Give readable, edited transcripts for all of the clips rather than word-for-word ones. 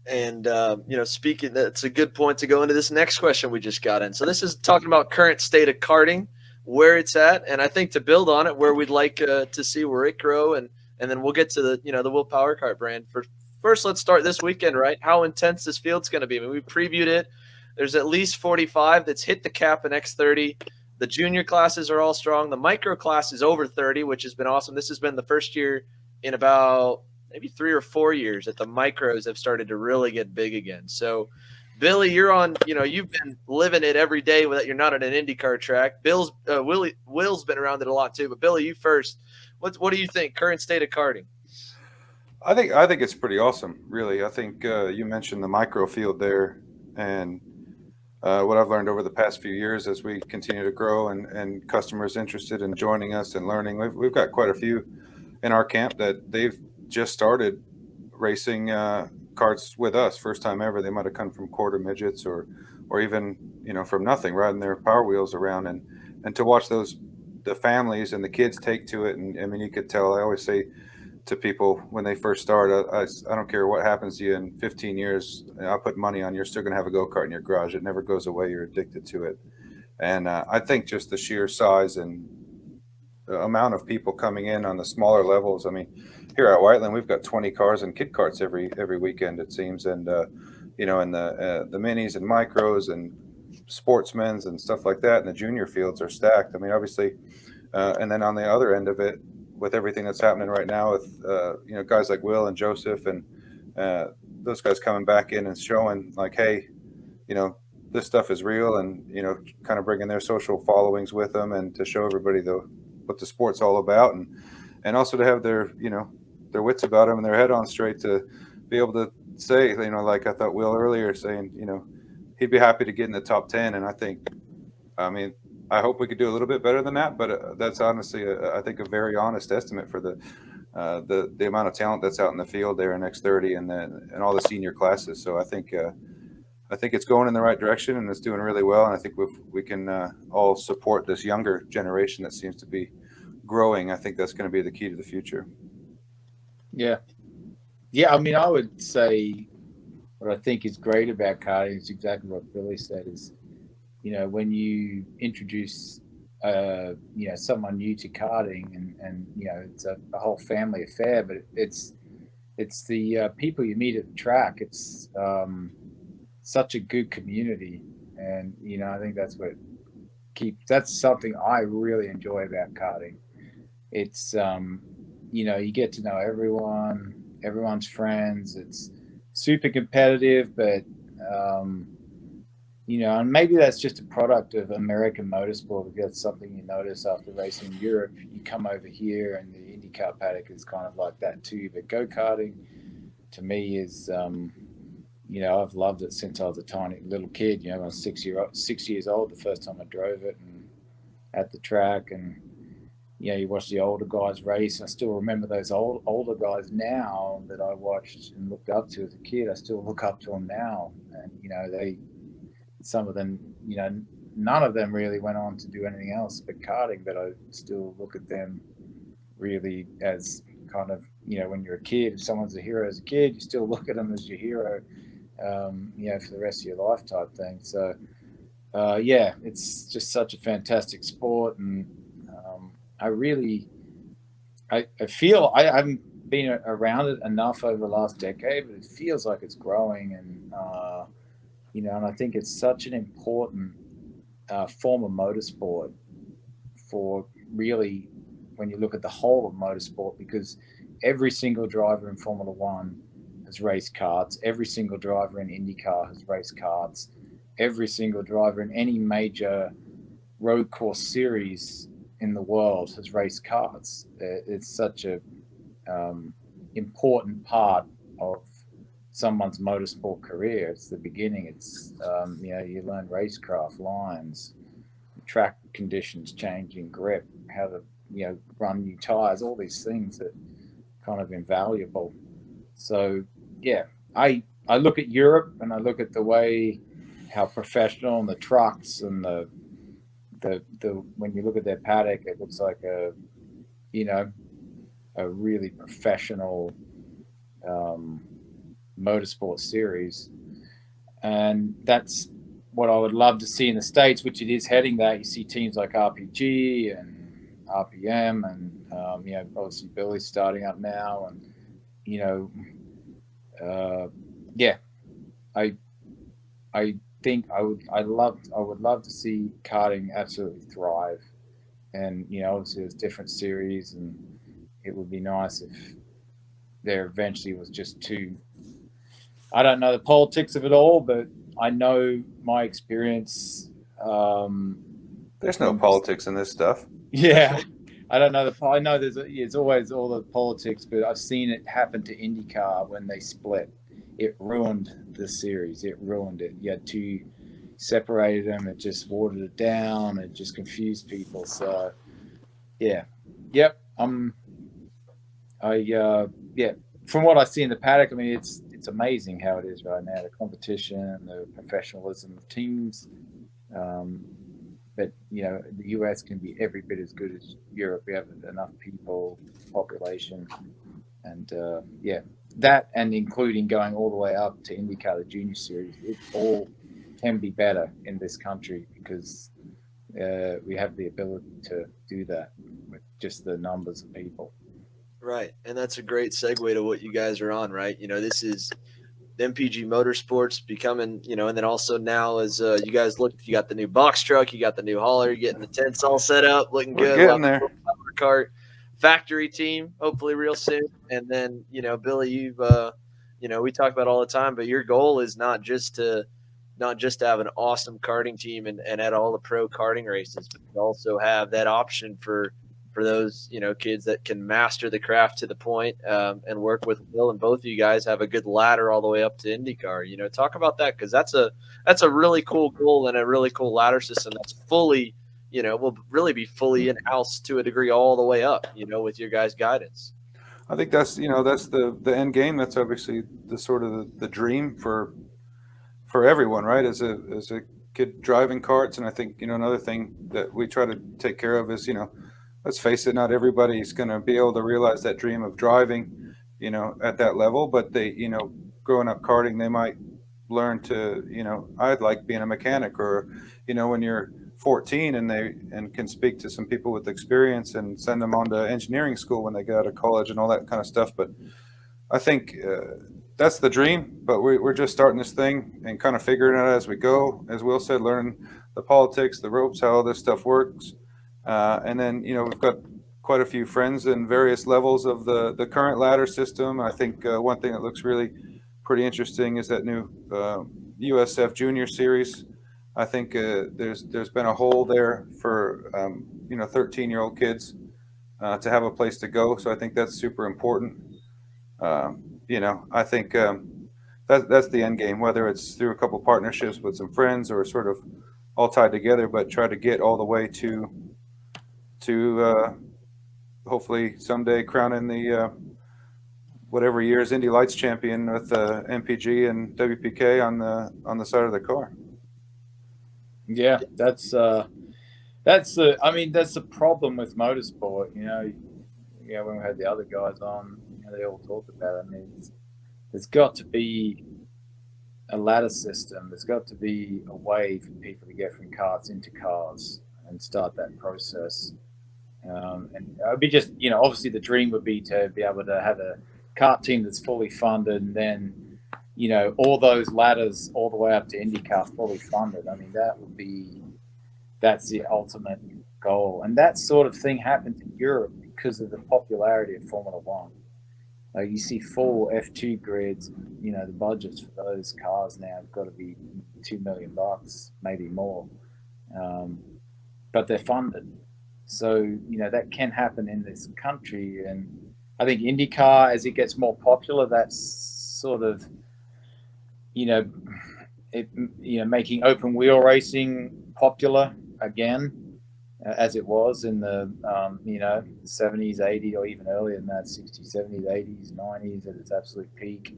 And speaking, that's a good point to go into this next question we just got in. So this is talking about current state of karting, where it's at, and I think to build on it, where we'd like to see where it grow, and then we'll get to the Will Power Kart brand. First, let's start this weekend, right? How intense this field's going to be. I mean, we previewed it. There's at least 45 that's hit the cap in X30. The junior classes are all strong. The micro class is over 30, which has been awesome. This has been the first year in about maybe 3 or 4 years that the micros have started to really get big again. So, Billy, you're on. You've been living it every day that you're not at an IndyCar track. Will's been around it a lot too. But Billy, you first. What do you think? Current state of karting? I think it's pretty awesome, really. I think you mentioned the micro field there, and what I've learned over the past few years as we continue to grow and customers interested in joining us and learning. We've got quite a few in our camp that they've just started racing karts with us, first time ever. They might have come from quarter midgets or even from nothing, riding their Power Wheels around, and to watch the families and the kids take to it. And I mean, you could tell. I always say to people when they first start, I don't care what happens to you in 15 years. I'll put money on you're still going to have a go-kart in your garage. It never goes away. You're addicted to it. And I think just the sheer size and the amount of people coming in on the smaller levels. I mean, here at Whiteland, we've got 20 cars and kid carts every weekend, it seems. And and the minis and micros and sportsmen's and stuff like that, and the junior fields are stacked. I mean, obviously, and then on the other end of it, with everything that's happening right now with guys like Will and Joseph and uh, those guys coming back in and showing like, hey, you know, this stuff is real, and kind of bringing their social followings with them, and to show everybody what the sport's all about, and also to have their wits about them and their head on straight to be able to say, like I thought Will earlier saying, he'd be happy to get in the top 10. And I mean, I hope we could do a little bit better than that, but that's honestly, I think, a very honest estimate for the amount of talent that's out in the field there in X30 and all the senior classes. So I think it's going in the right direction and it's doing really well. And I think we can all support this younger generation that seems to be growing. I think that's going to be the key to the future. Yeah. Yeah. I mean, I would say what I think is great about karting is exactly what Billy said is, when you introduce, someone new to karting and it's a whole family affair, but it's the people you meet at the track. It's such a good community. And, I think that's something I really enjoy about karting. It's you get to know everyone's friends. It's super competitive, but and maybe that's just a product of American motorsport. If that's something you notice after racing in Europe, you come over here and the IndyCar paddock is kind of like that too. But go karting to me is I've loved it since I was a tiny little kid. I was 6 years old the first time I drove it, and at the track. And you watch the older guys race. I still remember those older guys now that I watched and looked up to as a kid. I still look up to them now, and some of them, none of them really went on to do anything else but karting. But I still look at them really as kind of, when you're a kid, if someone's a hero as a kid, you still look at them as your hero, for the rest of your life type thing. So, yeah, it's just such a fantastic sport. And I really, I feel I haven't been around it enough over the last decade, but it feels like it's growing. And, and I think it's such an important form of motorsport for really when you look at the whole of motorsport, because every single driver in Formula One has raced karts. Every single driver in IndyCar has raced karts. Every single driver in any major road course series in the world has raced karts. It's such a important part of someone's motorsport career. It's the beginning. It's you learn racecraft, lines, track conditions, changing grip, how to run new tires, all these things that kind of invaluable. So yeah, I look at Europe and I look at the way how professional and the trucks and the when you look at their paddock, it looks like a really professional motorsport series, and that's what I would love to see in the States, which it is heading that. You see teams like RPG and RPM, and obviously Billy's starting up now, and I think I would love to see karting absolutely thrive, and obviously there's different series, and it would be nice if there eventually was just two. I don't know the politics of it all, but I know my experience. There's no politics in this stuff. Yeah, I don't know I know it's always all the politics, but I've seen it happen to IndyCar when they split. It ruined the series. It ruined it. You had two separated them. It just watered it down. It just confused people. So, yeah, yep. From what I see in the paddock, I mean, it's amazing how it is right now. The competition, the professionalism of teams. But the US can be every bit as good as Europe. We have enough people, population, and that, and including going all the way up to IndyCar, the junior series. It all can be better in this country because we have the ability to do that with just the numbers of people. Right, and that's a great segue to what you guys are on, right? This is MPG Motorsports becoming, and then also now as you guys look, you got the new box truck, you got the new hauler, you're getting the tents all set up, looking We're good. getting there. Kart factory team, hopefully real soon. And then, Billy, you've, we talk about all the time, but your goal is not just to have an awesome karting team and at all the pro karting races, but to also have that option for those kids that can master the craft to the point, and work with Will, and both of you guys have a good ladder all the way up to IndyCar. Talk about that, because that's a really cool goal and a really cool ladder system that's fully will really be fully in-house to a degree all the way up, with your guys' guidance. I think that's that's the end game. That's obviously the sort of the dream for everyone, right? As a kid driving karts, and I think another thing that we try to take care of is let's face it, not everybody's going to be able to realize that dream of driving, at that level. But they, growing up karting, they might learn to, I'd like being a mechanic, or, when you're 14 and can speak to some people with experience and send them on to engineering school when they get out of college and all that kind of stuff. But I think that's the dream. But we're just starting this thing and kind of figuring it out as we go. As Will said, learning the politics, the ropes, how all this stuff works. And then, we've got quite a few friends in various levels of the current ladder system. I think one thing that looks really pretty interesting is that new USF Junior Series. I think there's been a hole there for 13-year-old kids to have a place to go. So I think that's super important. I think that's the end game, whether it's through a couple partnerships with some friends or sort of all tied together, but try to get all the way to hopefully someday crowning the whatever year's Indy Lights champion with MPG and WPK on the side of the car. Yeah, that's the problem with motorsport. When we had the other guys on, they all talked about it. I mean, there's got to be a ladder system. There's got to be a way for people to get from karts into cars and start that process. And it would be just, obviously the dream would be to be able to have a kart team that's fully funded, and then, all those ladders all the way up to IndyCar fully funded. I mean, that's the ultimate goal. And that sort of thing happens in Europe because of the popularity of Formula One. Like, you see full F2 grids, the budgets for those cars now have got to be $2 million, maybe more. But they're funded. So, that can happen in this country. And I think IndyCar, as it gets more popular, that's sort of, making open wheel racing popular again, as it was in the, 70s, 80s, or even earlier than that, 60s, 70s, 80s, 90s at its absolute peak.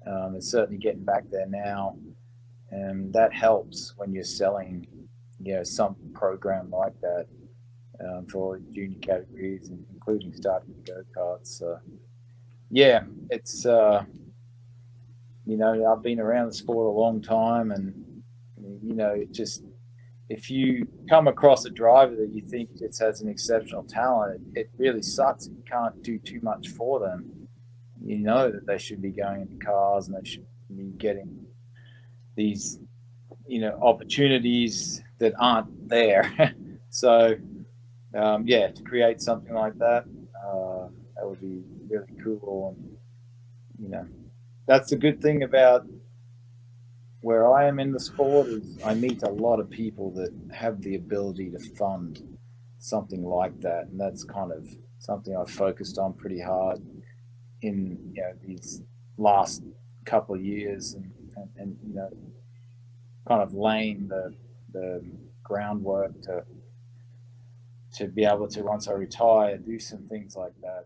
It's certainly getting back there now. And that helps when you're selling, some program like that. For junior categories, including starting the go-karts. It's You know, I've been around the sport a long time, and you know, it just if you come across a driver that you think just has an exceptional talent, it really sucks. You can't do too much for them. You know that they should be going into cars and they should be getting these, you know, opportunities that aren't there. So, yeah, to create something like that, that would be really cool. And, you know, that's the good thing about where I am in the sport is I meet a lot of people that have the ability to fund something like that, and that's kind of something I've focused on pretty hard in, you know, these last couple of years, and you know, kind of laying the groundwork to be able to, once I retire, do some things like that.